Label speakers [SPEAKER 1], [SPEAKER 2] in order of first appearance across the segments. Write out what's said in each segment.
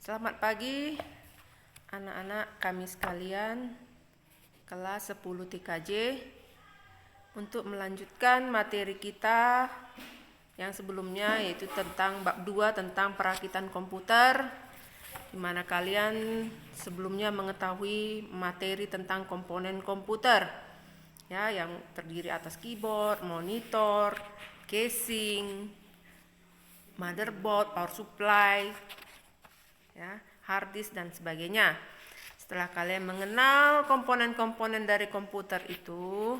[SPEAKER 1] Selamat pagi anak-anak kami sekalian kelas 10 TKJ. Untuk melanjutkan materi kita yang sebelumnya, yaitu tentang bab 2 tentang perakitan komputer, di mana kalian sebelumnya mengetahui materi tentang komponen komputer ya, yang terdiri atas keyboard, monitor, casing, motherboard, power supply, ya, hard disk dan sebagainya. Setelah kalian mengenal komponen-komponen dari komputer itu,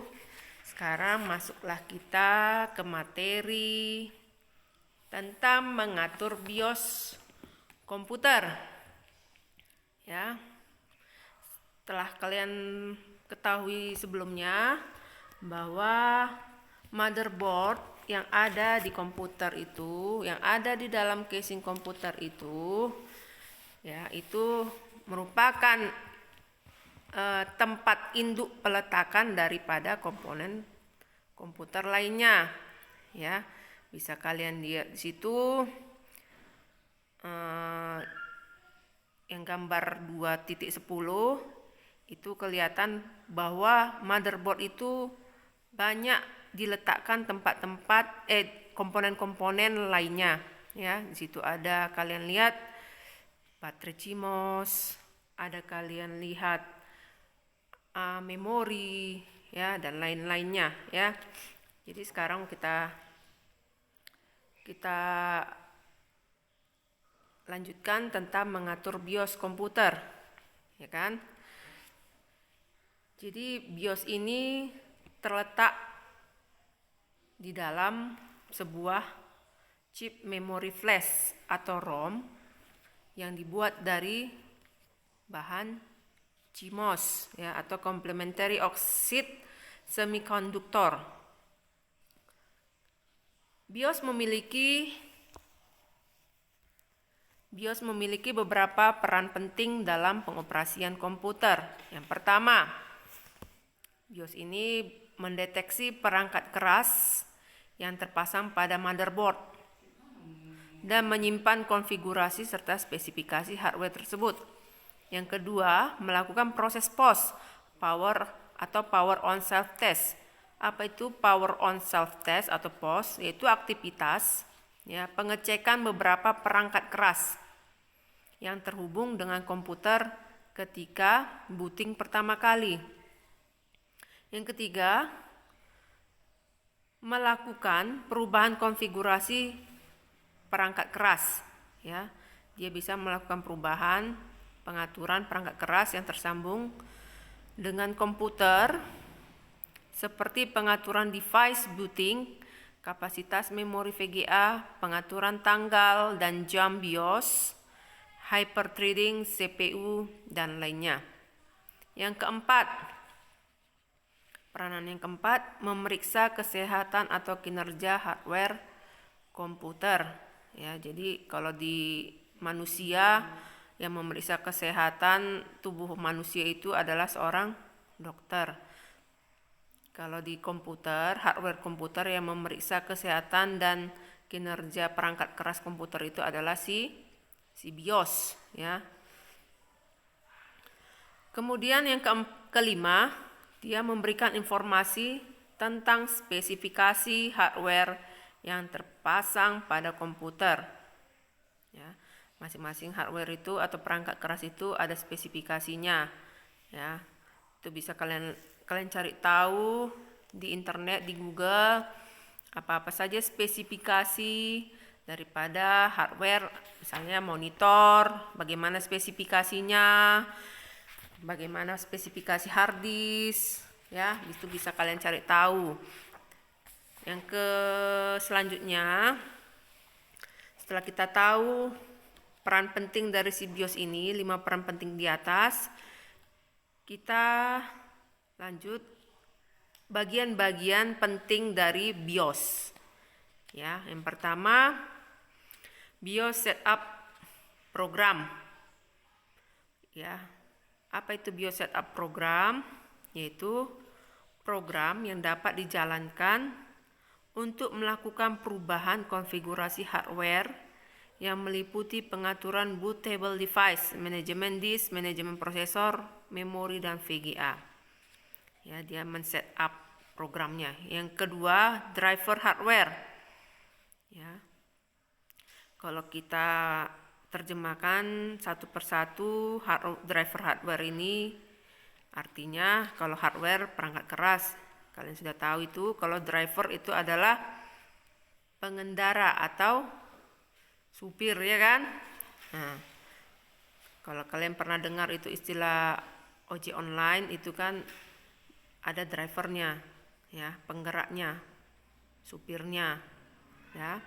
[SPEAKER 1] sekarang masuklah kita ke materi tentang mengatur BIOS komputer. Ya. Setelah kalian ketahui sebelumnya bahwa motherboard yang ada di komputer itu, yang ada di dalam casing komputer itu, ya, itu merupakan tempat induk peletakan daripada komponen komputer lainnya. Ya, bisa kalian lihat di situ yang gambar 2.10 itu kelihatan bahwa motherboard itu banyak diletakkan tempat-tempat komponen-komponen lainnya. Ya, di situ ada kalian lihat baterai CMOS, ada kalian lihat memori, ya, dan lain-lainnya, ya. Jadi sekarang kita lanjutkan tentang mengatur BIOS komputer, ya kan? Jadi BIOS ini terletak di dalam sebuah chip memori flash atau ROM yang dibuat dari bahan CMOS, ya, atau complementary oxide semiconductor. BIOS memiliki beberapa peran penting dalam pengoperasian komputer. Yang pertama, BIOS ini mendeteksi perangkat keras yang terpasang pada motherboard dan menyimpan konfigurasi serta spesifikasi hardware tersebut. Yang kedua, melakukan proses power on self test. Apa itu power on self test atau POS? Yaitu aktivitas, ya, pengecekan beberapa perangkat keras yang terhubung dengan komputer ketika booting pertama kali. Yang ketiga, melakukan perubahan konfigurasi perangkat keras, ya. Dia bisa melakukan perubahan pengaturan perangkat keras yang tersambung dengan komputer, seperti pengaturan device booting, kapasitas memori VGA, pengaturan tanggal dan jam BIOS, hyperthreading CPU, dan lainnya. Peranan yang keempat, memeriksa kesehatan atau kinerja hardware komputer. Ya, jadi kalau di manusia, yang memeriksa kesehatan tubuh manusia itu adalah seorang dokter. Kalau di komputer, hardware komputer yang memeriksa kesehatan dan kinerja perangkat keras komputer itu adalah si BIOS, ya. Kemudian yang kelima, dia memberikan informasi tentang spesifikasi hardware yang terpasang pada komputer. Ya, masing-masing hardware itu atau perangkat keras itu ada spesifikasinya. Ya, itu bisa kalian cari tahu di internet, di Google, apa-apa saja spesifikasi daripada hardware, misalnya monitor, bagaimana spesifikasinya, bagaimana spesifikasi hard disk, ya, itu bisa kalian cari tahu. Yang selanjutnya, setelah kita tahu peran penting dari si BIOS ini, 5 peran penting di atas, kita lanjut bagian-bagian penting dari BIOS. Ya, yang pertama, BIOS setup program. Ya, apa itu BIOS setup program? Yaitu program yang dapat dijalankan untuk melakukan perubahan konfigurasi hardware yang meliputi pengaturan bootable device, manajemen disk, manajemen prosesor, memori, dan VGA. Ya, dia men-set up programnya. Yang kedua, driver hardware. Ya. Kalau kita terjemahkan satu persatu, driver hardware ini artinya kalau hardware perangkat keras. Kalian sudah tahu itu, kalau driver itu adalah pengendara atau supir, ya kan? Nah, kalau kalian pernah dengar itu istilah ojek online, itu kan ada drivernya, ya, penggeraknya, supirnya, ya.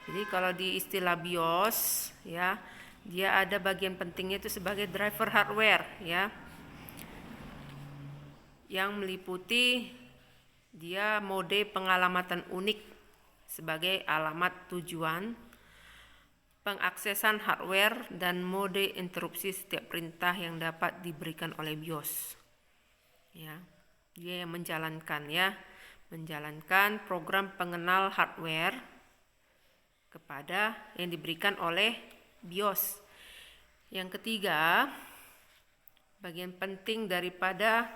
[SPEAKER 1] Jadi kalau di istilah BIOS, ya, dia ada bagian pentingnya itu sebagai driver hardware, ya, yang meliputi dia mode pengalamatan unik sebagai alamat tujuan, pengaksesan hardware, dan mode interupsi setiap perintah yang dapat diberikan oleh BIOS. Ya, dia yang menjalankan, ya, menjalankan program pengenal hardware kepada yang diberikan oleh BIOS. Yang ketiga, bagian penting daripada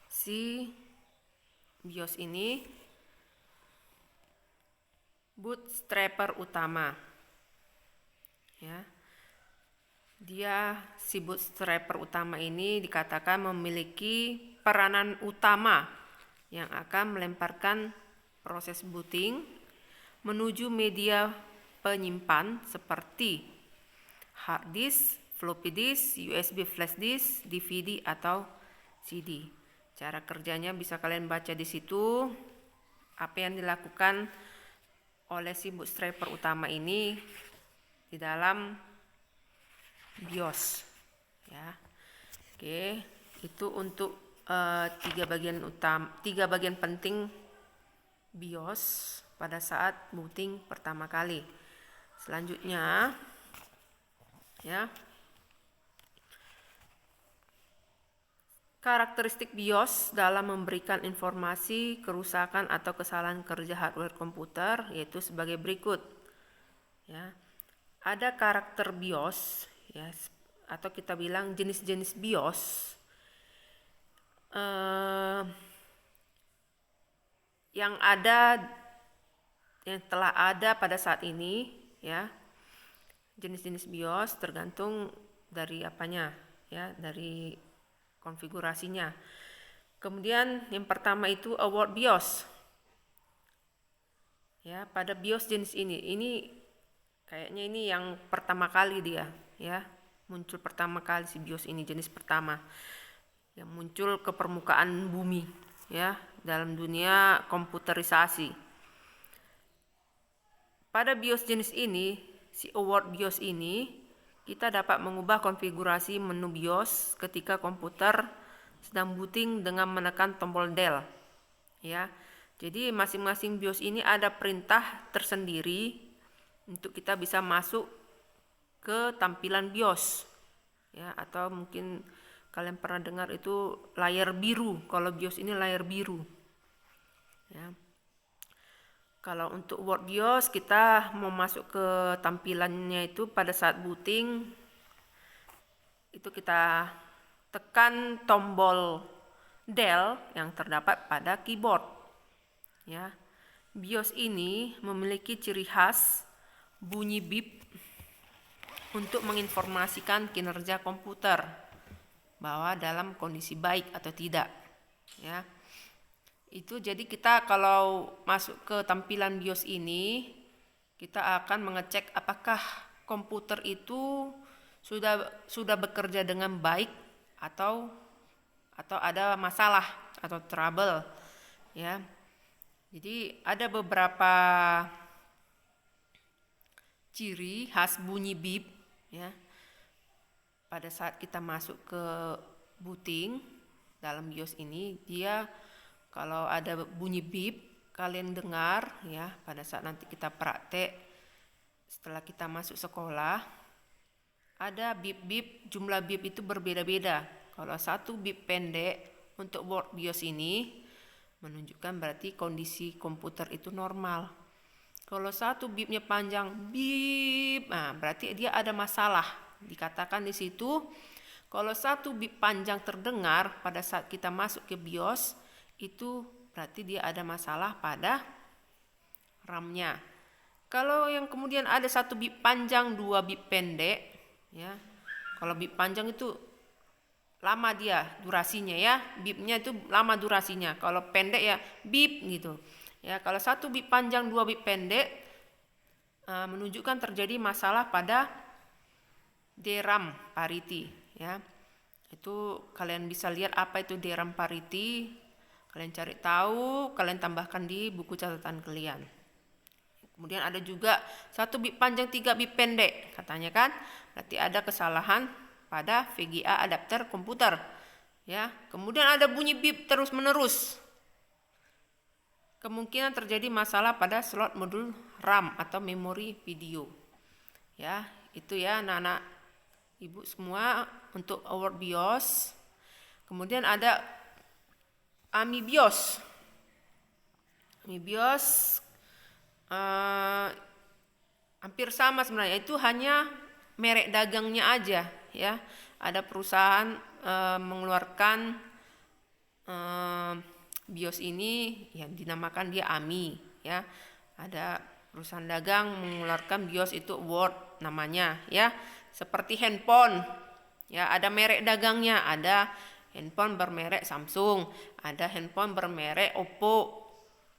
[SPEAKER 1] si BIOS ini, bootstrapper utama. Ya. Si bootstrapper utama ini dikatakan memiliki peranan utama yang akan melemparkan proses booting menuju media penyimpan seperti hard disk, floppy disk, USB flash disk, DVD, atau CD. Cara kerjanya bisa kalian baca di situ, apa yang dilakukan oleh si bootstrapper utama ini di dalam BIOS, ya. Oke, itu untuk tiga bagian penting BIOS pada saat booting pertama kali. Selanjutnya, ya, karakteristik BIOS dalam memberikan informasi kerusakan atau kesalahan kerja hardware komputer yaitu sebagai berikut. Ya, ada karakter BIOS, ya, atau kita bilang jenis-jenis BIOS yang telah ada pada saat ini, ya. Jenis-jenis BIOS tergantung dari apanya, ya, dari konfigurasinya. Kemudian yang pertama itu award BIOS. Ya, pada BIOS jenis ini kayaknya ini yang pertama kali dia, ya, muncul pertama kali si BIOS ini, jenis pertama yang muncul ke permukaan bumi, ya, dalam dunia komputerisasi. Pada BIOS jenis ini, si award BIOS ini, kita dapat mengubah konfigurasi menu BIOS ketika komputer sedang booting dengan menekan tombol del, ya. Jadi masing-masing BIOS ini ada perintah tersendiri untuk kita bisa masuk ke tampilan BIOS, ya, atau mungkin kalian pernah dengar itu layar biru. Kalau BIOS ini layar biru, ya. Kalau untuk Word BIOS kita mau masuk ke tampilannya itu pada saat booting itu kita tekan tombol del yang terdapat pada keyboard, ya. BIOS ini memiliki ciri khas bunyi bip untuk menginformasikan kinerja komputer bahwa dalam kondisi baik atau tidak, ya. Itu jadi kita kalau masuk ke tampilan BIOS ini, kita akan mengecek apakah komputer itu sudah bekerja dengan baik atau ada masalah atau trouble, ya. Jadi ada beberapa ciri khas bunyi bip, ya. Pada saat kita masuk ke booting dalam BIOS ini, dia kalau ada bunyi bip, kalian dengar, ya, pada saat nanti kita praktek setelah kita masuk sekolah, ada bip-bip, jumlah bip itu berbeda-beda. Kalau satu bip pendek untuk board BIOS ini menunjukkan berarti kondisi komputer itu normal. Kalau satu bipnya panjang bip, nah berarti dia ada masalah. Dikatakan di situ kalau satu bip panjang terdengar pada saat kita masuk ke BIOS, itu berarti dia ada masalah pada RAM-nya. Kalau yang kemudian ada satu bip panjang, dua bip pendek, ya. Kalau bip panjang itu lama dia durasinya ya, bipnya itu lama durasinya. Kalau pendek ya bip gitu. Ya, kalau satu bip panjang, dua bip pendek, menunjukkan terjadi masalah pada DRAM parity, ya. Itu kalian bisa lihat apa itu DRAM parity, kalian cari tahu, kalian tambahkan di buku catatan kalian. Kemudian ada juga satu bip panjang, tiga bip pendek, katanya kan, berarti ada kesalahan pada VGA adapter komputer, ya. Kemudian ada bunyi bip terus menerus, kemungkinan terjadi masalah pada slot modul RAM atau memori video. Ya, itu ya anak-anak ibu semua untuk Award BIOS. Kemudian ada AMI BIOS. AMI BIOS hampir sama sebenarnya, itu hanya merek dagangnya aja ya. Ada perusahaan mengeluarkan BIOS ini yang dinamakan dia AMI ya. Ada perusahaan dagang mengeluarkan BIOS itu Word namanya ya. Seperti handphone ya, ada merek dagangnya, ada handphone bermerek Samsung, ada handphone bermerek Oppo,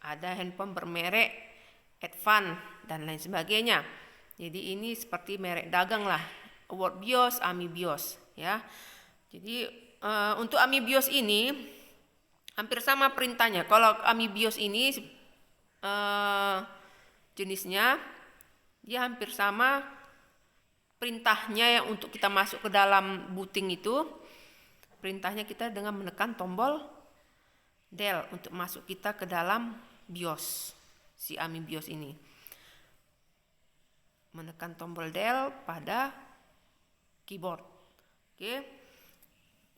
[SPEAKER 1] ada handphone bermerek Advan dan lain sebagainya. Jadi ini seperti merek dagang lah, Word BIOS, AMI BIOS ya. Jadi untuk AMI BIOS ini hampir sama perintahnya. Kalau AMI BIOS ini jenisnya dia hampir sama perintahnya, yang untuk kita masuk ke dalam booting itu perintahnya kita dengan menekan tombol del untuk masuk kita ke dalam BIOS, si AMI BIOS ini. Menekan tombol del pada keyboard. Oke.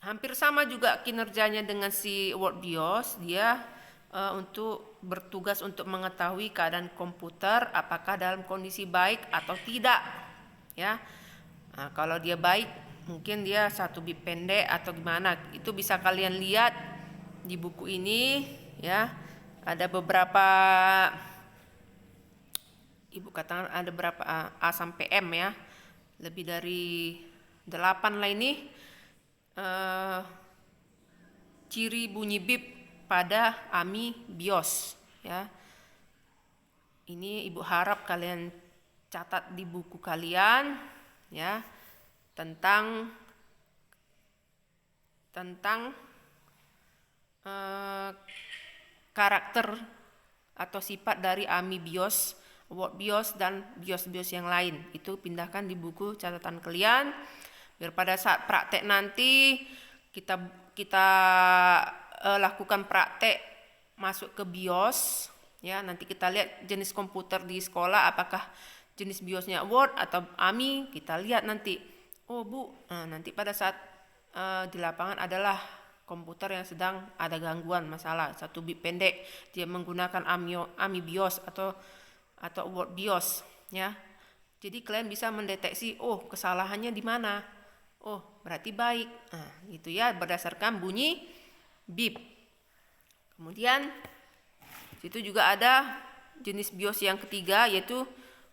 [SPEAKER 1] Hampir sama juga kinerjanya dengan si Word BIOS, dia untuk bertugas untuk mengetahui keadaan komputer apakah dalam kondisi baik atau tidak ya. Nah, kalau dia baik mungkin dia satu bip pendek atau gimana, itu bisa kalian lihat di buku ini ya. Ada beberapa, ibu katakan ada berapa A sampai M ya, lebih dari 8 lah ini ciri bunyi bip pada AMI BIOS ya. Ini ibu harap kalian catat di buku kalian ya, tentang karakter atau sifat dari AMI BIOS, Word BIOS dan BIOS-BIOS yang lain. Itu pindahkan di buku catatan kalian biar pada saat praktek nanti kita lakukan praktek masuk ke BIOS ya. Nanti kita lihat jenis komputer di sekolah, apakah jenis BIOSnya Word atau AMI, kita lihat nanti. Oh Bu, nanti pada saat di lapangan adalah komputer yang sedang ada gangguan masalah satu bip pendek, dia menggunakan AMI BIOS atau Word BIOS ya. Jadi kalian bisa mendeteksi, oh kesalahannya di mana. Oh, berarti baik. Nah, itu ya berdasarkan bunyi bip. Kemudian situ juga ada jenis BIOS yang ketiga, yaitu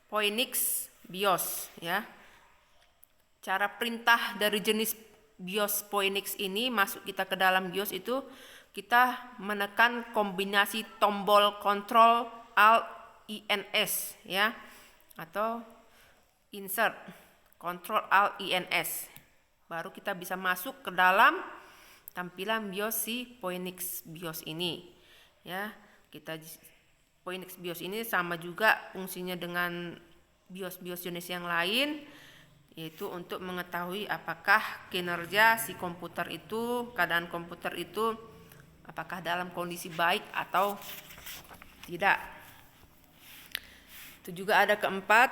[SPEAKER 1] Phoenix BIOS ya. Cara perintah dari jenis BIOS Phoenix ini masuk kita ke dalam BIOS itu kita menekan kombinasi tombol Ctrl Alt INS ya, atau insert Ctrl Alt INS. Baru kita bisa masuk ke dalam tampilan BIOS si Phoenix BIOS ini ya. Phoenix BIOS ini sama juga fungsinya dengan BIOS jenis yang lain, yaitu untuk mengetahui apakah kinerja si komputer itu, keadaan komputer itu apakah dalam kondisi baik atau tidak. Itu juga ada keempat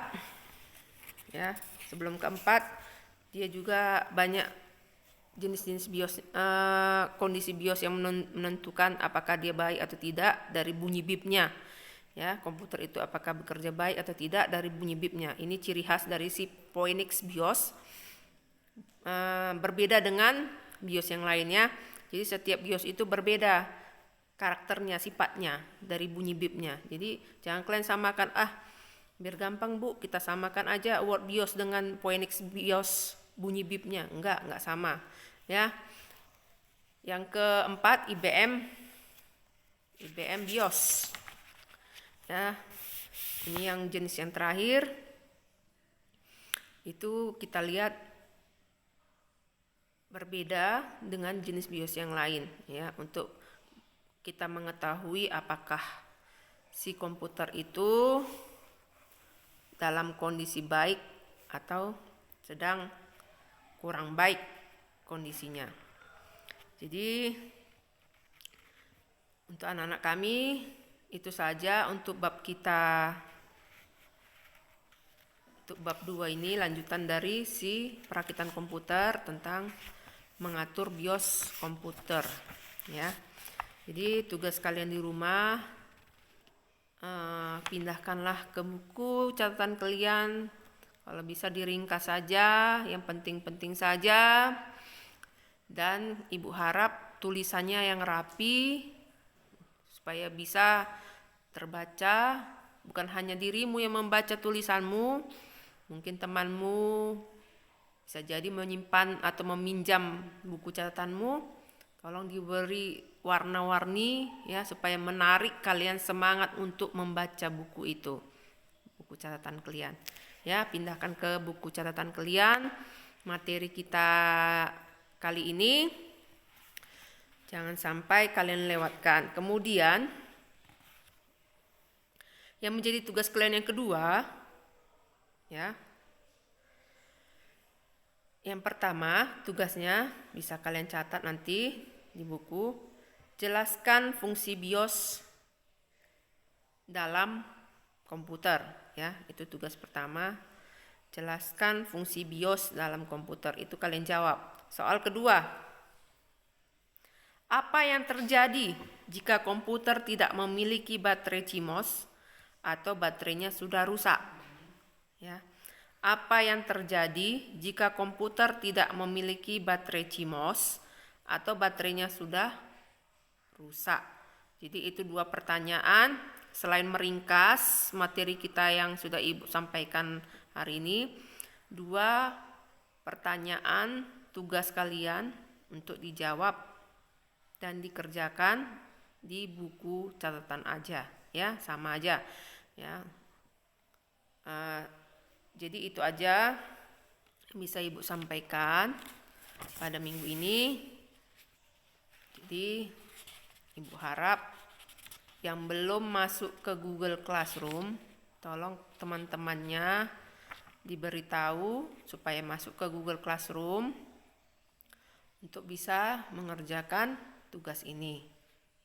[SPEAKER 1] ya. Sebelum keempat, dia juga banyak jenis-jenis BIOS, kondisi BIOS yang menentukan apakah dia baik atau tidak dari bunyi bipnya Ya, komputer itu apakah bekerja baik atau tidak dari bunyi bipnya. Ini ciri khas dari si Phoenix BIOS. Berbeda dengan BIOS yang lainnya. Jadi setiap BIOS itu berbeda karakternya, sifatnya dari bunyi bipnya. Jadi jangan kalian samakan, biar gampang Bu, kita samakan aja Word BIOS dengan Phoenix BIOS bunyi bipnya. Enggak sama. Ya. Yang keempat, IBM BIOS. Ya, ini yang jenis yang terakhir. Itu kita lihat berbeda dengan jenis BIOS yang lain, ya, untuk kita mengetahui apakah si komputer itu dalam kondisi baik atau sedang kurang baik kondisinya. Jadi untuk anak-anak kami itu saja untuk bab kita. Untuk bab 2 ini lanjutan dari si perakitan komputer tentang mengatur BIOS komputer, ya. Jadi tugas kalian di rumah, pindahkanlah ke buku catatan kalian. Kalau bisa diringkas saja, yang penting-penting saja. Dan Ibu harap tulisannya yang rapi, supaya bisa terbaca, bukan hanya dirimu yang membaca tulisanmu, mungkin temanmu bisa jadi menyimpan atau meminjam buku catatanmu. Tolong diberi warna-warni, ya, supaya menarik kalian semangat untuk membaca buku itu, buku catatan kalian. Ya, pindahkan ke buku catatan kalian. Materi kita kali ini jangan sampai kalian lewatkan. Kemudian yang menjadi tugas kalian yang kedua, ya. Yang pertama, tugasnya bisa kalian catat nanti di buku. Jelaskan fungsi BIOS dalam komputer, ya. Itu tugas pertama. Jelaskan fungsi BIOS dalam komputer. Itu kalian jawab. Soal kedua, apa yang terjadi jika komputer tidak memiliki baterai CMOS atau baterainya sudah rusak? Ya. Apa yang terjadi jika komputer tidak memiliki baterai CMOS atau baterainya sudah rusak? Jadi itu dua pertanyaan. Selain meringkas materi kita yang sudah Ibu sampaikan hari ini, dua pertanyaan tugas kalian untuk dijawab dan dikerjakan di buku catatan aja, ya, sama aja, ya. Jadi itu aja bisa Ibu sampaikan pada minggu ini. Jadi Ibu harap yang belum masuk ke Google Classroom, tolong teman-temannya diberitahu supaya masuk ke Google Classroom untuk bisa mengerjakan tugas ini,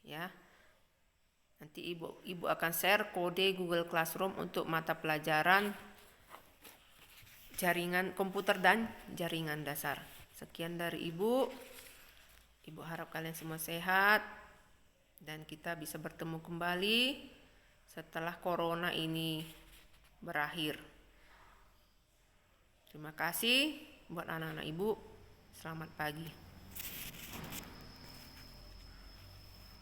[SPEAKER 1] ya. Nanti Ibu akan share kode Google Classroom untuk mata pelajaran jaringan komputer dan jaringan dasar. Sekian dari Ibu. Ibu harap kalian semua sehat dan kita bisa bertemu kembali setelah corona ini berakhir. Terima kasih buat anak-anak Ibu. Selamat pagi.